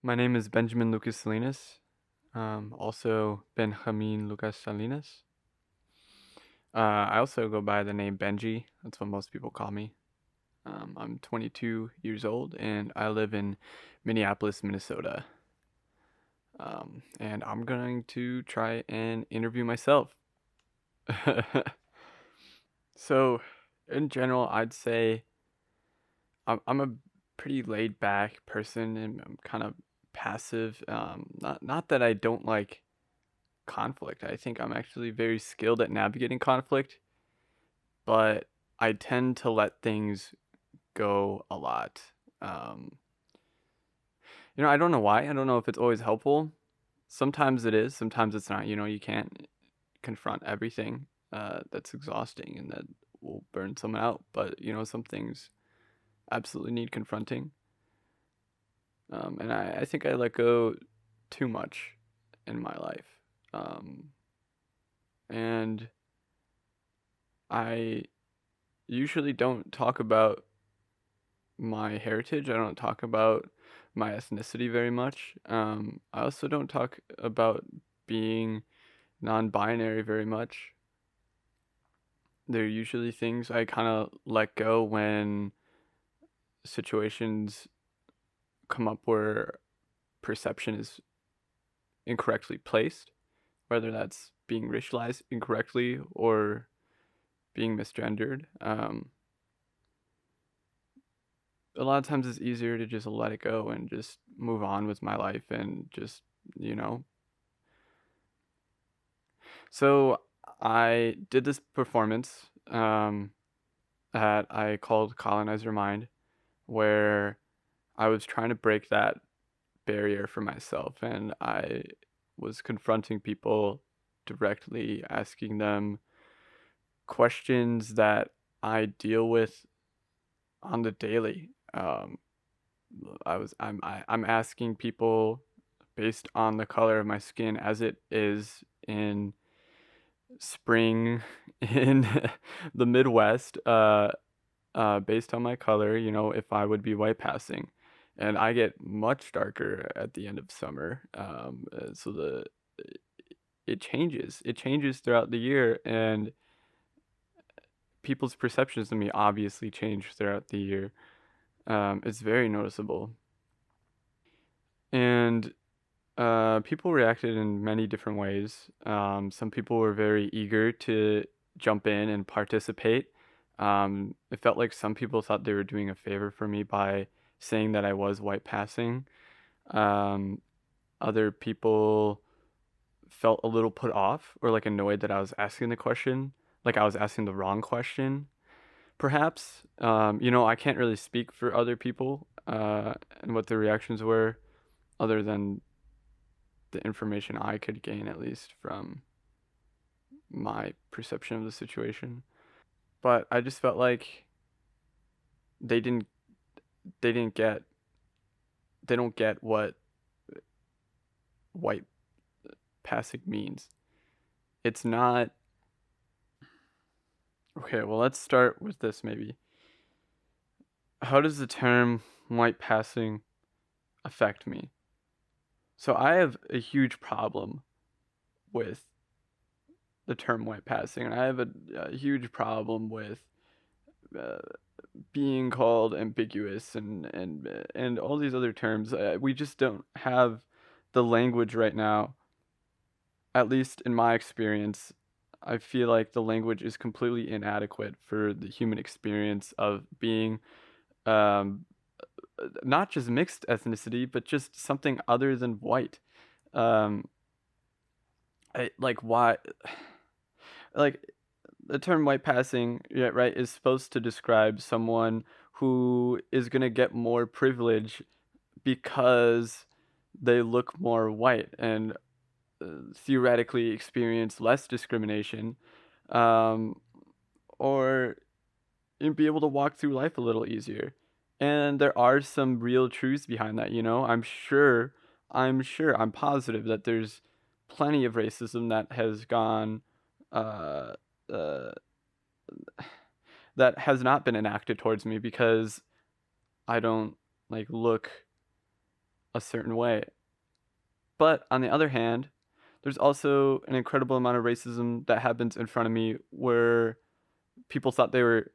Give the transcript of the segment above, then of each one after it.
My name is Benjamin Lucas Salinas, also Benjamin Lucas Salinas. I also go by the name Benji. That's what most people call me. I'm 22 years old and I live in Minneapolis, Minnesota. And I'm going to try and interview myself. So, in general, I'd say I'm a pretty laid back person and I'm kind of passive. Not that I don't like conflict. I think I'm actually very skilled at navigating conflict, but I tend to let things go a lot. Um, I don't know why. I don't know if it's always helpful. Sometimes it is, sometimes it's not. You can't confront everything. That's exhausting and that will burn someone out. But, some things absolutely need confronting. And I think I let go too much in my life. Um, and I usually don't talk about my heritage. I don't talk about my ethnicity very much. I also don't talk about being non-binary very much. They're usually things I kind of let go when situations come up where perception is incorrectly placed, whether that's being racialized incorrectly or being misgendered. A lot of times it's easier to just let it go and just move on with my life and just, you know, So I did this performance that I called Colonizer Mind, where I was trying to break that barrier for myself, and I was confronting people directly, asking them questions that I deal with on the daily. I'm asking people based on the color of my skin as it is in spring in the Midwest, based on my color, if I would be white passing. And I get much darker at the end of summer. So it changes. It changes throughout the year, and people's perceptions of me obviously change throughout the year. It's very noticeable. And people reacted in many different ways. Some people were very eager to jump in and participate. It felt like some people thought they were doing a favor for me by saying that I was white passing. Um, Other people felt a little put off or like annoyed that I was asking the question, like I was asking the wrong question, perhaps. I can't really speak for other people and what their reactions were, other than the information I could gain at least from my perception of the situation. But I just felt like they didn't they didn't get they don't get what white passing means. It's not okay, well let's start with this maybe. How does the term white passing affect me? So I have a huge problem with the term white passing, and I have a huge problem with uh, being called ambiguous and all these other terms. We just don't have the language right now. At least in my experience, I feel like the language is completely inadequate for the human experience of being um, not just mixed ethnicity, but just something other than white. Um, like why, like the term white passing, yeah, right, is supposed to describe someone who is gonna get more privilege because they look more white and theoretically experience less discrimination, um, or be able to walk through life a little easier. And there are some real truths behind that, I'm positive that there's plenty of racism that has gone, uh, uh, that has not been enacted towards me because I don't like look a certain way. But on the other hand, there's also an incredible amount of racism that happens in front of me where people thought they were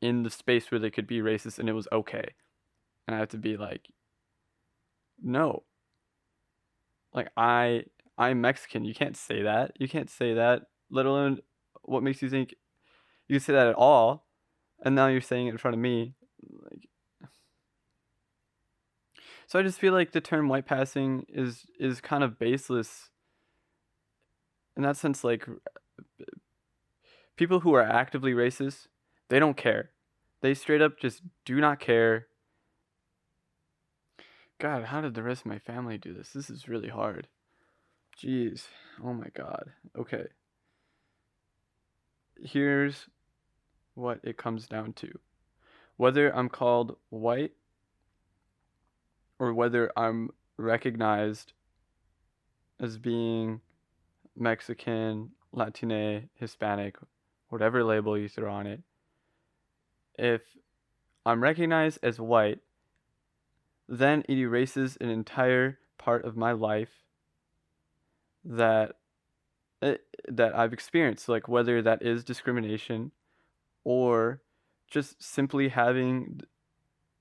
in the space where they could be racist and it was okay. And I have to be like, no. Like I'm Mexican. You can't say that. You can't say that. Let alone what makes you think you can say that at all. And now you're saying it in front of me. Like, so I just feel like the term white passing is kind of baseless in that sense. Like people who are actively racist, they don't care. They straight up just do not care. God, how did the rest of my family do this? This is really hard. Jeez. Oh my god. Okay. Here's what it comes down to. Whether I'm called white or whether I'm recognized as being Mexican, Latine, Hispanic, whatever label you throw on it, if I'm recognized as white, then it erases an entire part of my life that that I've experienced, like whether that is discrimination or just simply having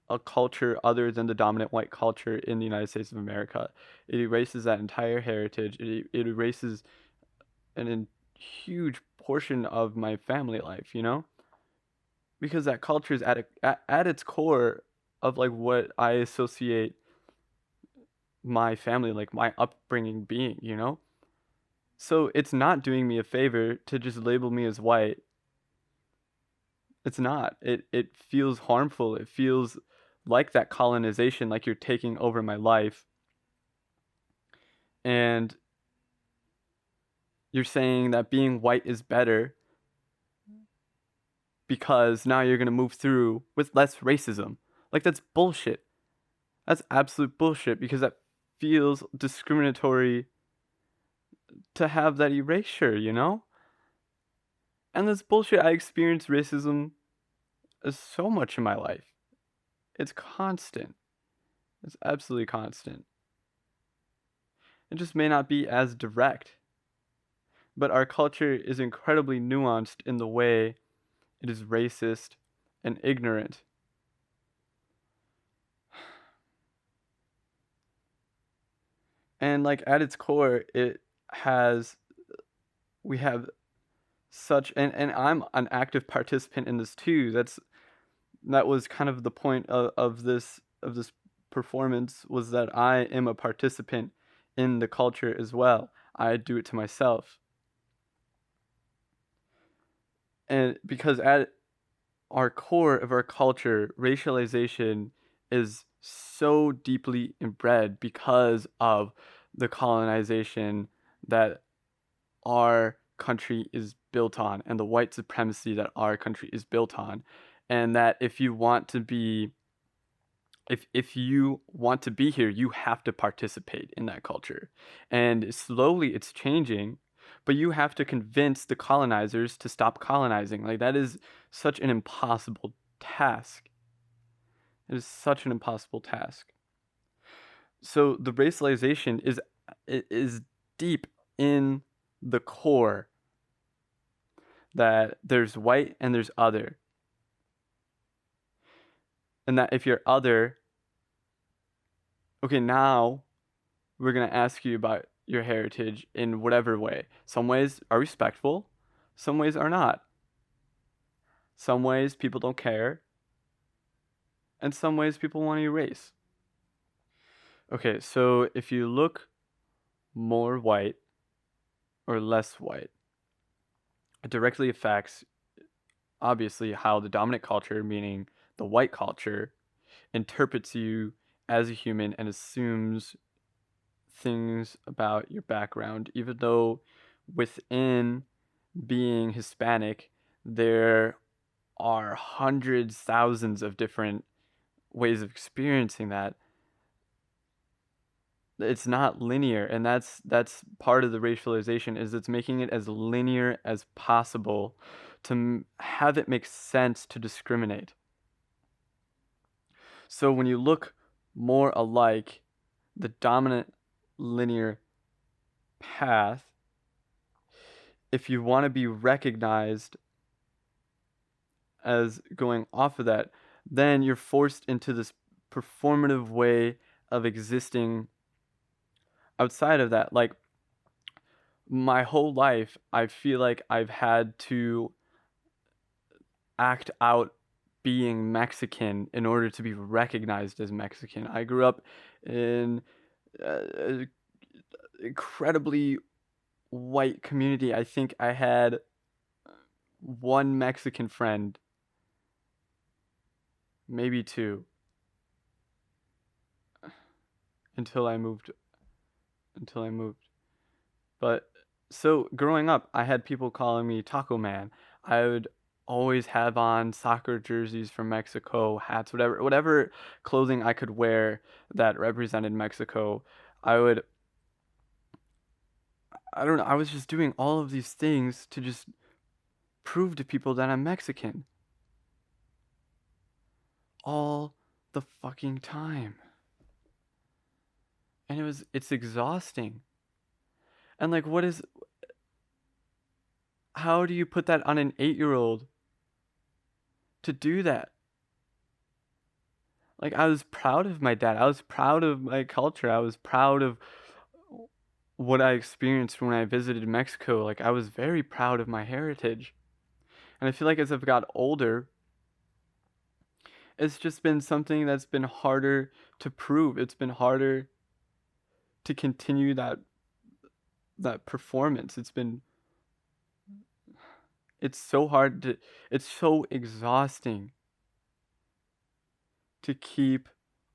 a culture other than the dominant white culture in the United States of America. It erases that entire heritage. It erases huge portion of my family life, you know? Because that culture is at its core of like what I associate my family, like my upbringing being, you know? So it's not doing me a favor to just label me as white. It's not. It feels harmful. It feels like that colonization, like you're taking over my life. And you're saying that being white is better because now you're going to move through with less racism. Like that's bullshit. That's absolute bullshit because that feels discriminatory to have that erasure, you know? And that's bullshit. I experienced racism so much in my life. It's constant. It's absolutely constant. It just may not be as direct. But our culture is incredibly nuanced in the way it is racist and ignorant. And like at its core, has we have such and I'm an active participant in this too. That was kind of the point of this performance was that I am a participant in the culture as well. I do it to myself. And because at our core of our culture, racialization is so deeply inbred because of the colonization that our country is built on and the white supremacy that our country is built on. And that if you want to be here, you have to participate in that culture. And slowly it's changing, but you have to convince the colonizers to stop colonizing. Like that is such an impossible task. It is such an impossible task. So the racialization is deep in the core that there's white and there's other. And that if you're other, okay, now we're going to ask you about your heritage in whatever way. Some ways are respectful, some ways are not. Some ways people don't care, and some ways people want to erase. Okay, so if you look more white or less white, it directly affects, obviously, how the dominant culture, meaning the white culture, interprets you as a human and assumes things about your background, even though within being Hispanic, there are hundreds, thousands of different ways of experiencing that. It's not linear, and that's part of the racialization is it's making it as linear as possible to have it make sense to discriminate. So when you look more alike, the dominant linear path, if you want to be recognized as going off of that, then you're forced into this performative way of existing outside of that. Like, my whole life, I feel like I've had to act out being Mexican in order to be recognized as Mexican. I grew up in an incredibly white community. I think I had one Mexican friend, maybe two, until I moved. Until I moved. But so growing up, I had people calling me Taco Man. I would always have on soccer jerseys from Mexico, hats, whatever clothing I could wear that represented Mexico. I would I don't know, I was just doing all of these things to just prove to people that I'm Mexican all the fucking time. And it's exhausting. And like, how do you put that on an 8-year-old to do that? Like, I was proud of my dad. I was proud of my culture. I was proud of what I experienced when I visited Mexico. Like, I was very proud of my heritage. And I feel like as I've got older, it's just been something that's been harder to prove. It's been harder to continue that performance. It's so hard to it's so exhausting to keep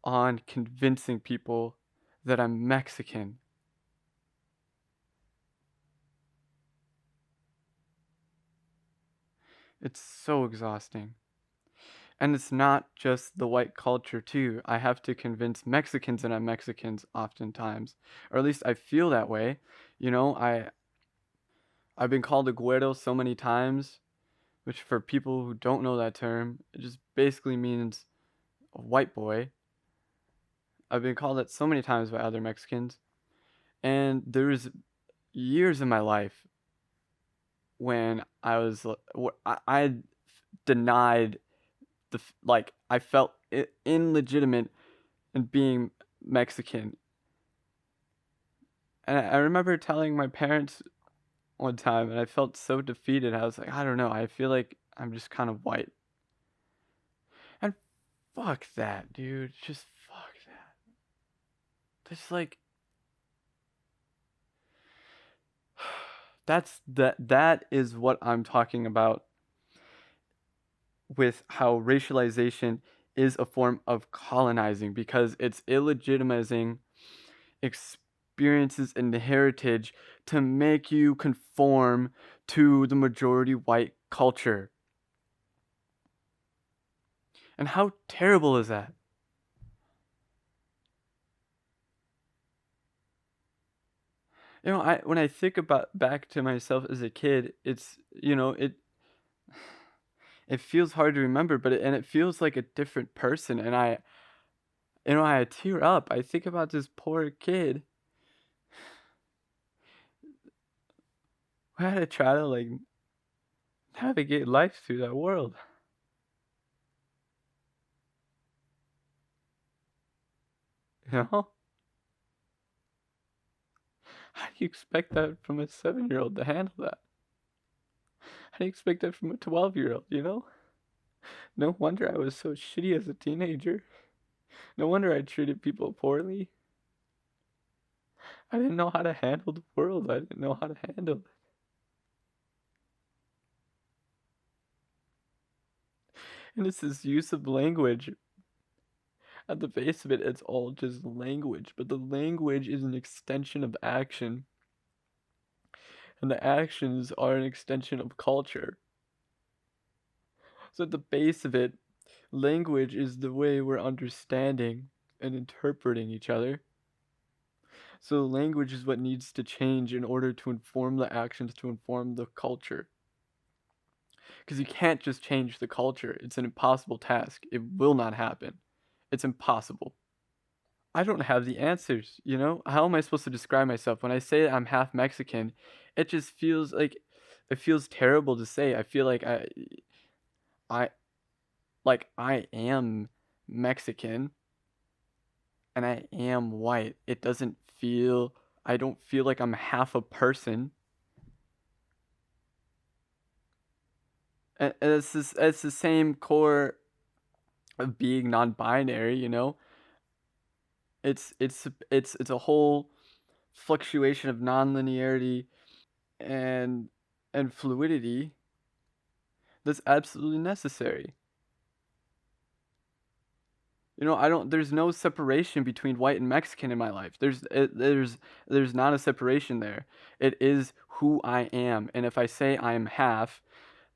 on convincing people that I'm Mexican. It's so exhausting. And it's not just the white culture too. I have to convince Mexicans that I'm Mexicans oftentimes. Or at least I feel that way. You know, I've been called a güero so many times, which for people who don't know that term, it just basically means a white boy. I've been called that so many times by other Mexicans. And there's years in my life when I denied like I felt illegitimate in being Mexican. And I remember telling my parents one time, and I felt so defeated. I was like, I don't know. I feel like I'm just kind of white. And fuck that, dude. Just fuck that. It's like that is what I'm talking about with how racialization is a form of colonizing because it's illegitimizing experiences and heritage to make you conform to the majority white culture. And how terrible is that? You know, I when I think about back to myself as a kid, it's it feels hard to remember, and it feels like a different person, and I tear up. I think about this poor kid who had to try to like navigate life through that world. You know, how do you expect that from a 7-year-old to handle that? How do you expect that from a 12-year-old? You know, no wonder I was so shitty as a teenager. No wonder I treated people poorly. I didn't know how to handle the world. I didn't know how to handle it. And it's this use of language. At the base of it, it's all just language. But the language is an extension of action. And the actions are an extension of culture. So at the base of it, language is the way we're understanding and interpreting each other. So language is what needs to change in order to inform the actions, to inform the culture. Because you can't just change the culture. It's an impossible task. It will not happen. It's impossible. I don't have the answers, you know? How am I supposed to describe myself? When I say I'm half Mexican, it just feels like it feels terrible to say. I feel I I am Mexican and I am white. It doesn't feel I don't feel like I'm half a person. And it's the same core of being non-binary, you know? It's a whole fluctuation of non-linearity and fluidity that's absolutely necessary. You know, I don't. There's no separation between white and Mexican in my life. There's not a separation there. It is who I am, and if I say I am half,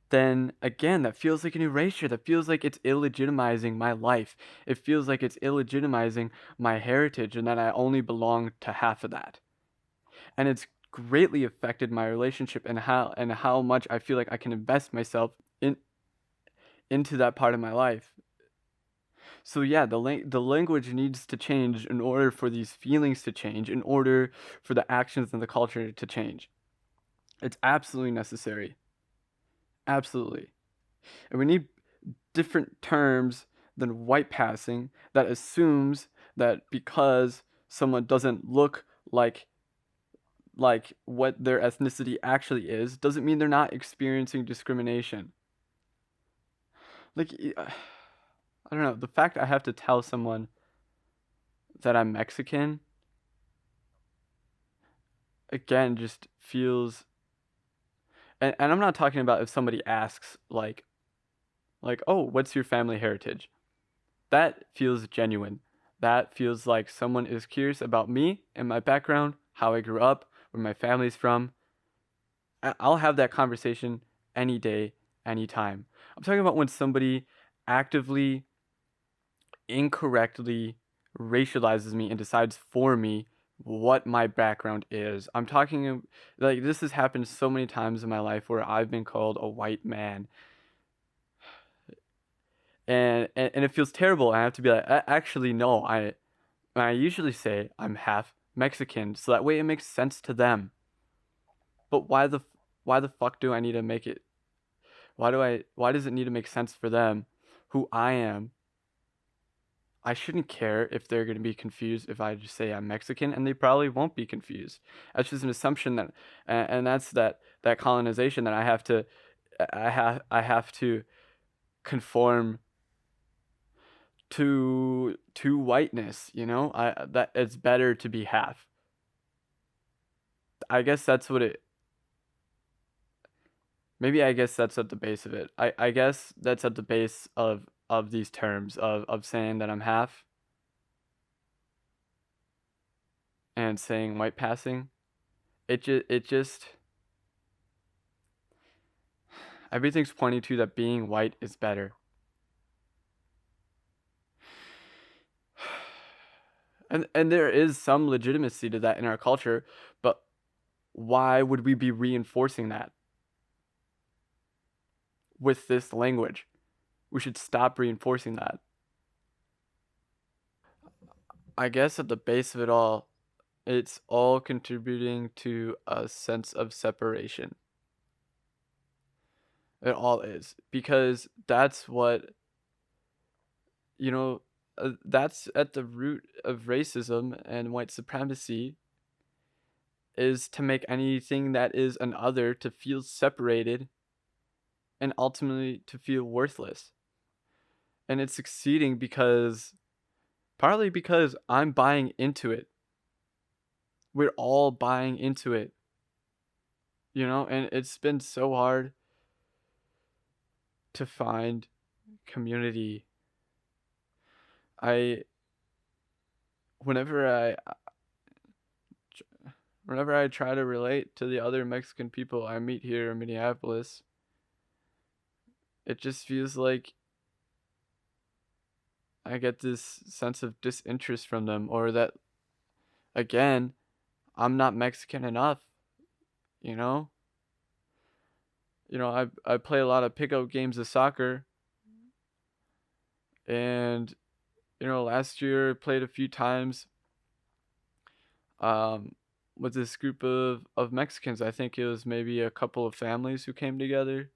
then again, that feels like an erasure. That feels like it's illegitimizing my life. It feels like it's illegitimizing my heritage, and that I only belong to half of that. And it's greatly affected my relationship and how much I feel like I can invest myself in into that part of my life. So yeah, the language needs to change in order for these feelings to change, in order for the actions and the culture to change. It's absolutely necessary. Absolutely. And we need different terms than white passing that assumes that because someone doesn't look like what their ethnicity actually is doesn't mean they're not experiencing discrimination. Like I don't know, the fact I have to tell someone that I'm Mexican again just feels and I'm not talking about if somebody asks oh, what's your family heritage? That feels genuine. That feels like someone is curious about me and my background, how I grew up, where my family's from. I'll have that conversation any day, anytime. I'm talking about when somebody actively, incorrectly racializes me and decides for me what my background is. I'm talking like this has happened so many times in my life where I've been called a white man and it feels terrible. I have to be like, Actually, no, I usually say I'm half Mexican, so that way it makes sense to them. But why the fuck do I need to make it? Why does it need to make sense for them, who I am? I shouldn't care if they're gonna be confused if I just say I'm Mexican, and they probably won't be confused. That's just an assumption and that's that colonization that I have to conform to whiteness, you know? I that it's better to be half. I guess that's what it maybe I guess that's at the base of it. I guess that's at the base of these terms of saying that I'm half and saying white passing. It just everything's pointing to that being white is better. And there is some legitimacy to that in our culture, but why would we be reinforcing that with this language? We should stop reinforcing that. I guess at the base of it all, it's all contributing to a sense of separation. It all is because that's what, you know, that's at the root of racism and white supremacy is to make anything that is an other to feel separated and ultimately to feel worthless. And it's succeeding because partly because I'm buying into it. We're all buying into it, you know, and it's been so hard to find community. I whenever I whenever I try to relate to the other Mexican people I meet here in Minneapolis, it just feels like I get this sense of disinterest from them or that again, I'm not Mexican enough, you know? You know, I play a lot of pickup games of soccer and you know, last year played a few times um, with this group of Mexicans. I think it was maybe a couple of families who came together,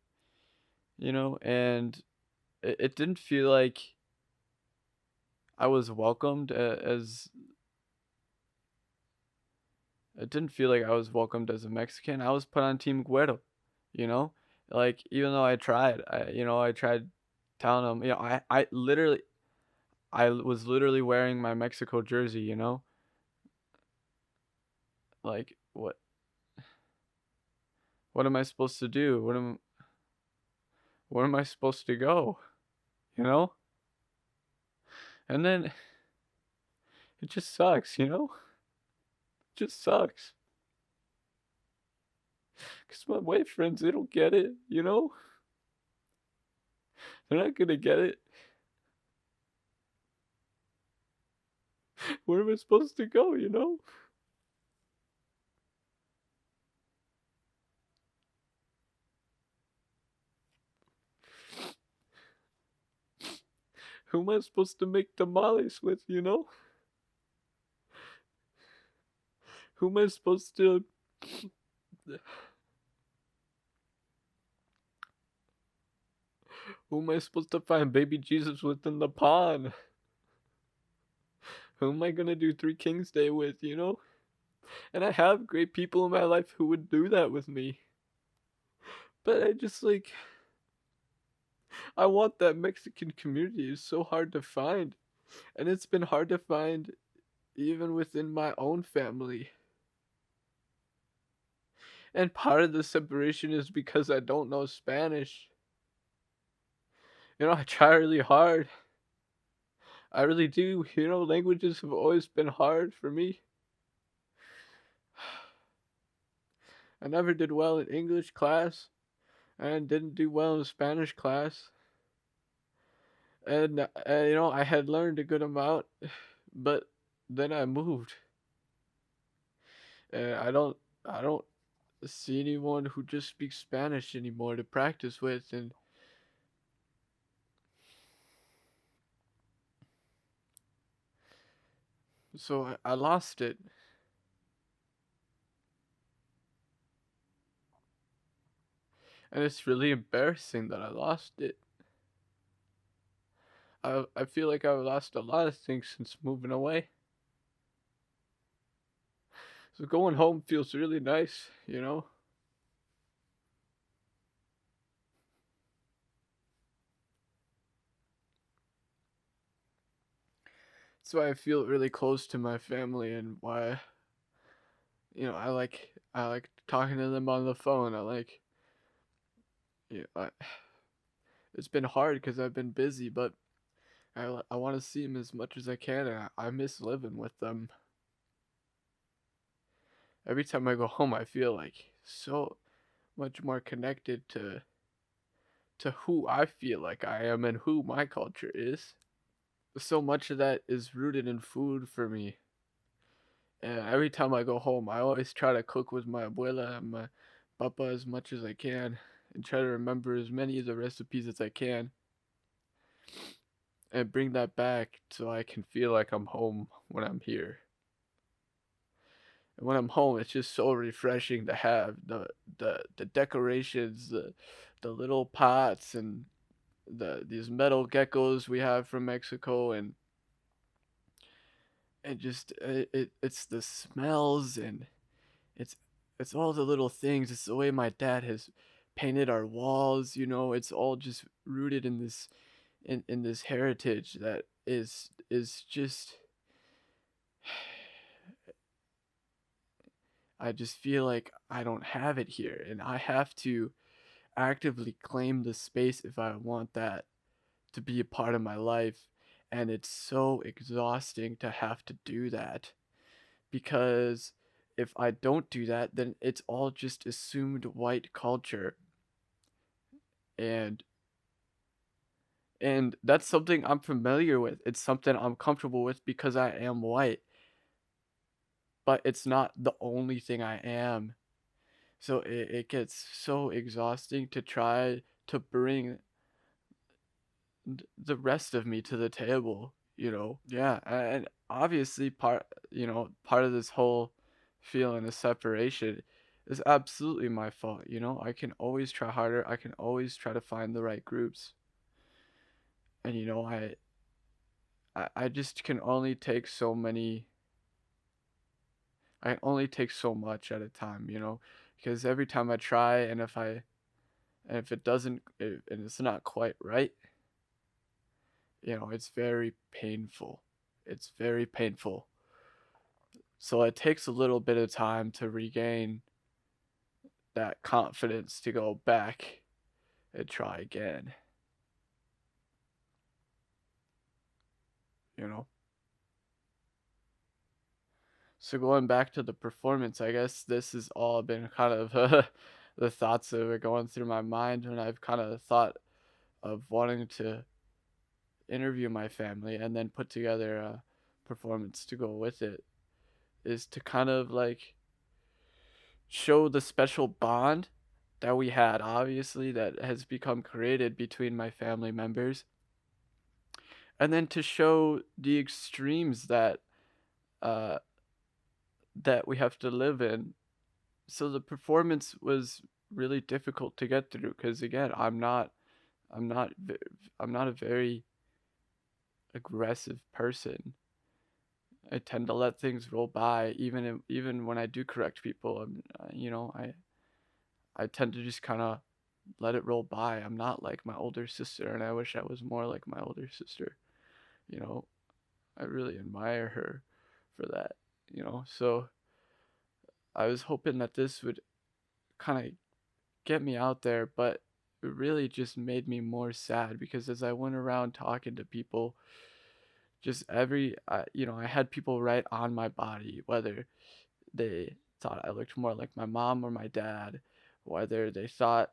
and it didn't feel like I was welcomed as it didn't feel like I was welcomed as a Mexican. I was put on Team Güero, you know? Like even though I tried telling them, I was literally wearing my Mexico jersey, Like what am I supposed to do? Where am I supposed to go? You know? And then it just sucks. It just sucks. Cuz my white friends, they don't get it. They're not going to get it. Where am I supposed to go? Who am I supposed to make tamales with? Who am I supposed to Who am I supposed to find baby Jesus within the pond? Who am I gonna do Three Kings Day with? And I have great people in my life who would do that with me. But I just I want that Mexican community. It's so hard to find. And it's been hard to find even within my own family. And part of the separation is because I don't know Spanish. I try really hard. I really do. Languages have always been hard for me. I never did well in English class and didn't do well in Spanish class. And I had learned a good amount, but then I moved. And I don't see anyone who just speaks Spanish anymore to practice with, and so I lost it. And it's really embarrassing that I lost it. I feel like I've lost a lot of things since moving away. So going home feels really nice. So I feel really close to my family, and why I like talking to them on the phone. Yeah, it's been hard because I've been busy, but I want to see them as much as I can, and I miss living with them. Every time I go home, I feel like so much more connected to who I feel like I am and who my culture is. So much of that is rooted in food for me. And every time I go home, I always try to cook with my abuela and my papa as much as I can and try to remember as many of the recipes as I can and bring that back so I can feel like I'm home when I'm here. And when I'm home, it's just so refreshing to have the decorations, the little pots and these metal geckos we have from Mexico, and just it's the smells, and it's it's all the little things. It's the way my dad has painted our walls. It's all just rooted in this heritage that is just I just feel like I don't have it here, and I have to actively claim the space if I want that to be a part of my life. And it's so exhausting to have to do that, because if I don't do that, then it's all just assumed white culture, and that's something I'm familiar with. It's something I'm comfortable with because I am white, but it's not the only thing I am. So it gets so exhausting to try to bring the rest of me to the table. Yeah, and obviously part of this whole feeling a separation is absolutely my fault. I can always try harder. I can always try to find the right groups. And I just can only take so many. I can only take so much at a time. Because every time I try, and if it doesn't, and it's not quite right, it's very painful. It's very painful. So it takes a little bit of time to regain that confidence to go back and try again. You know. So going back to the performance, I guess this has all been kind of the thoughts that were going through my mind when I've kind of thought of wanting to interview my family and then put together a performance to go with it, is to kind of like show the special bond that we had, obviously, that has become created between my family members, and then to show the extremes uh that we have to live in. So the performance was really difficult to get through because, again, I'm not I'm not a very aggressive person. I tend to let things roll by, even when I do correct people. I tend to just kind of let it roll by. I'm not like my older sister, and I wish I was more like my older sister. You know, I really admire her for that. So I was hoping that this would kind of get me out there, but it really just made me more sad because as I went around talking to people, just I had people right on my body, whether they thought I looked more like my mom or my dad, whether they thought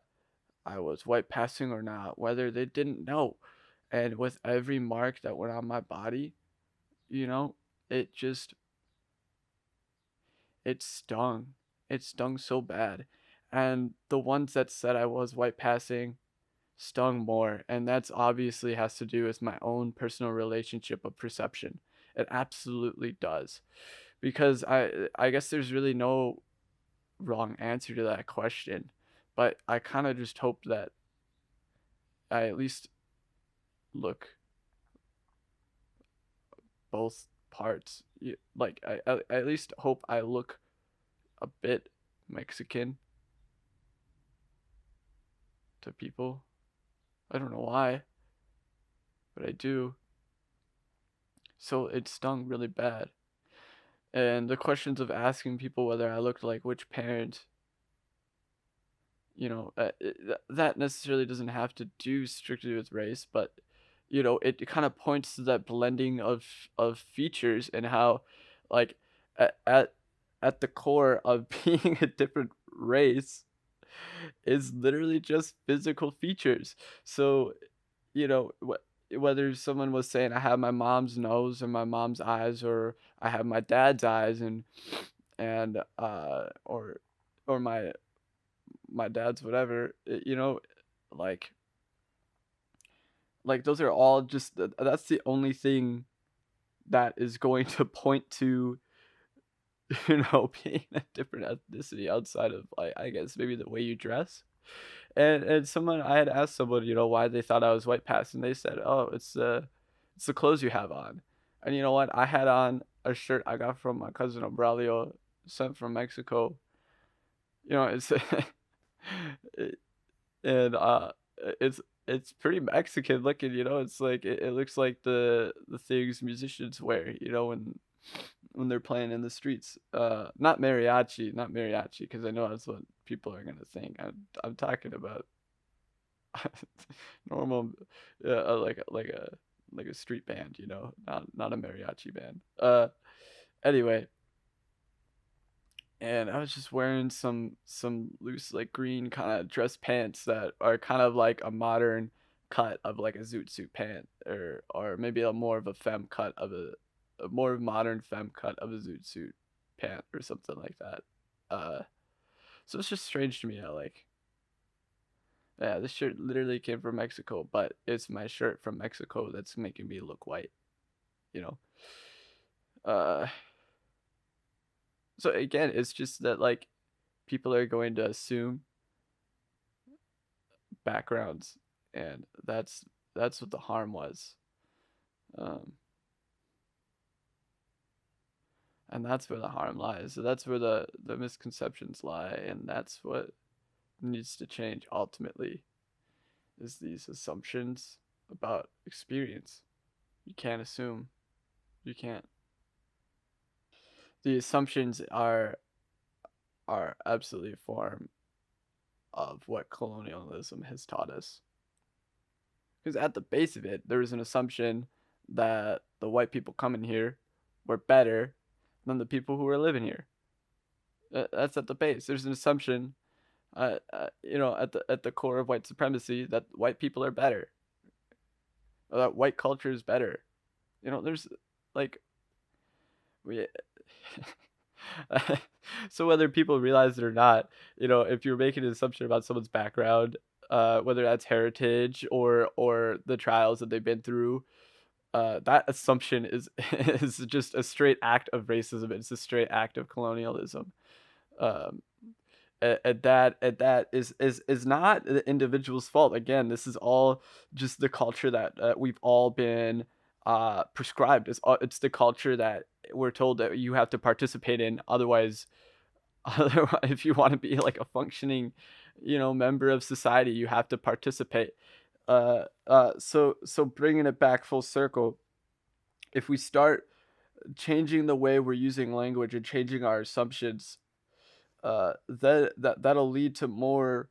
I was white passing or not, whether they didn't know. And with every mark that went on my body, you know, it just, it stung. It stung so bad. And the ones that said I was white passing stung more. And that's obviously has to do with my own personal relationship of perception. It absolutely does. Because I guess there's really no wrong answer to that question. But I kind of just hope that I at least look both parts. Like I at least hope I look a bit Mexican to people. I don't know why, but I do. So it stung really bad. And the questions of asking people whether I looked like which parent, that necessarily doesn't have to do strictly with race, but it kind of points to that blending of features and how, like, at at, at the core of being a different race is literally just physical features. So whether someone was saying I have my mom's nose and my mom's eyes, or I have my dad's eyes, and or my dad's whatever, like those are all just that's the only thing that is going to point to being a different ethnicity outside of, like, I guess maybe the way you dress. And someone I had asked someone, why they thought I was white passing. They said, "Oh, it's the clothes you have on." And you know what? I had on a shirt I got from my cousin Aurelio, sent from Mexico. It's it- and it's pretty Mexican looking. It's like it looks like the things musicians wear. When they're playing in the streets. Not mariachi, because I know that's what people are gonna think. I'm talking about normal, like a street band, not a mariachi band. Anyway, and I was just wearing some loose, like, green kind of dress pants that are kind of like a modern cut of like a zoot suit pant, or maybe a more of a femme cut of a more modern femme cut of a zoot suit pant or something like that. Uh, so it's just strange to me how, like, yeah, this shirt literally came from Mexico, but it's my shirt from Mexico that's making me look white, you know. Uh, So again, it's just that like people are going to assume backgrounds, and that's what the harm was. Um, and that's where the harm lies. So that's where the misconceptions lie, and that's what needs to change ultimately is these assumptions about experience. You can't assume. You can't. The assumptions are absolutely a form of what colonialism has taught us. Because at the base of it, there is an assumption that the white people coming here were better than the people who were living here. That's at the base. There's an assumption, at the core of white supremacy that white people are better, or that white culture is better. There's like we. So whether people realize it or not, if you're making an assumption about someone's background, whether that's heritage or the trials that they've been through, that assumption is is just a straight act of racism. It's a straight act of colonialism. Um, and that is not the individual's fault. Again, this is all just the culture that we've all been prescribed. It's the culture that we're told that you have to participate in. Otherwise, if you want to be like a functioning, member of society, you have to participate. So bringing it back full circle, if we start changing the way we're using language and changing our assumptions, that'll lead to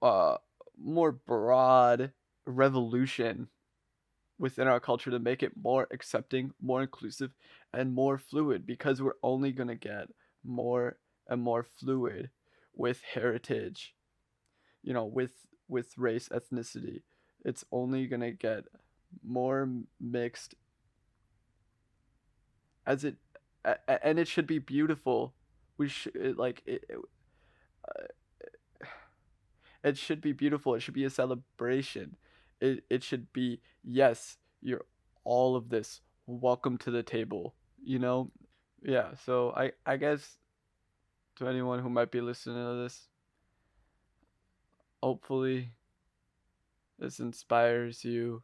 uh more broad revolution within our culture to make it more accepting, more inclusive, and more fluid, because we're only going to get more and more fluid with heritage, with race, ethnicity. It's only going to get more mixed as it and it should be beautiful. We should like it should be beautiful. It should be a celebration. It should be, yes, you're all of this. Welcome to the table. Yeah. So I guess to anyone who might be listening to this, hopefully this inspires you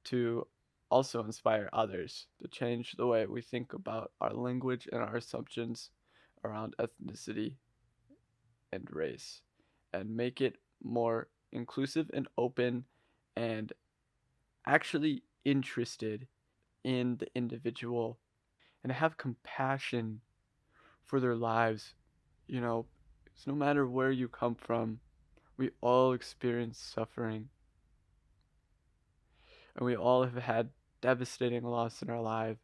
to also inspire others to change the way we think about our language and our assumptions around ethnicity and race, and make it more inclusive and open and actually interested in the individual, and have compassion for their lives. So no matter where you come from, we all experience suffering, and we all have had devastating loss in our life,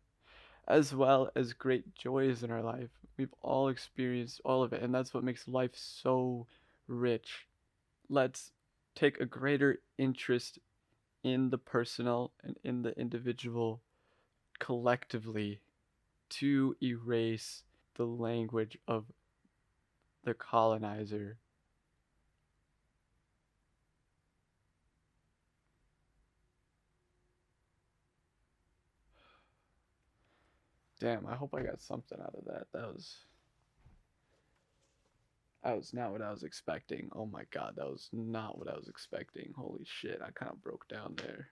as well as great joys in our life. We've all experienced all of it, and that's what makes life so rich. Let's take a greater interest in the personal and in the individual collectively to erase the language of the colonizer. Damn, I hope I got something out of that. That was not what I was expecting. Oh my god, that was not what I was expecting. Holy shit, I kind of broke down there.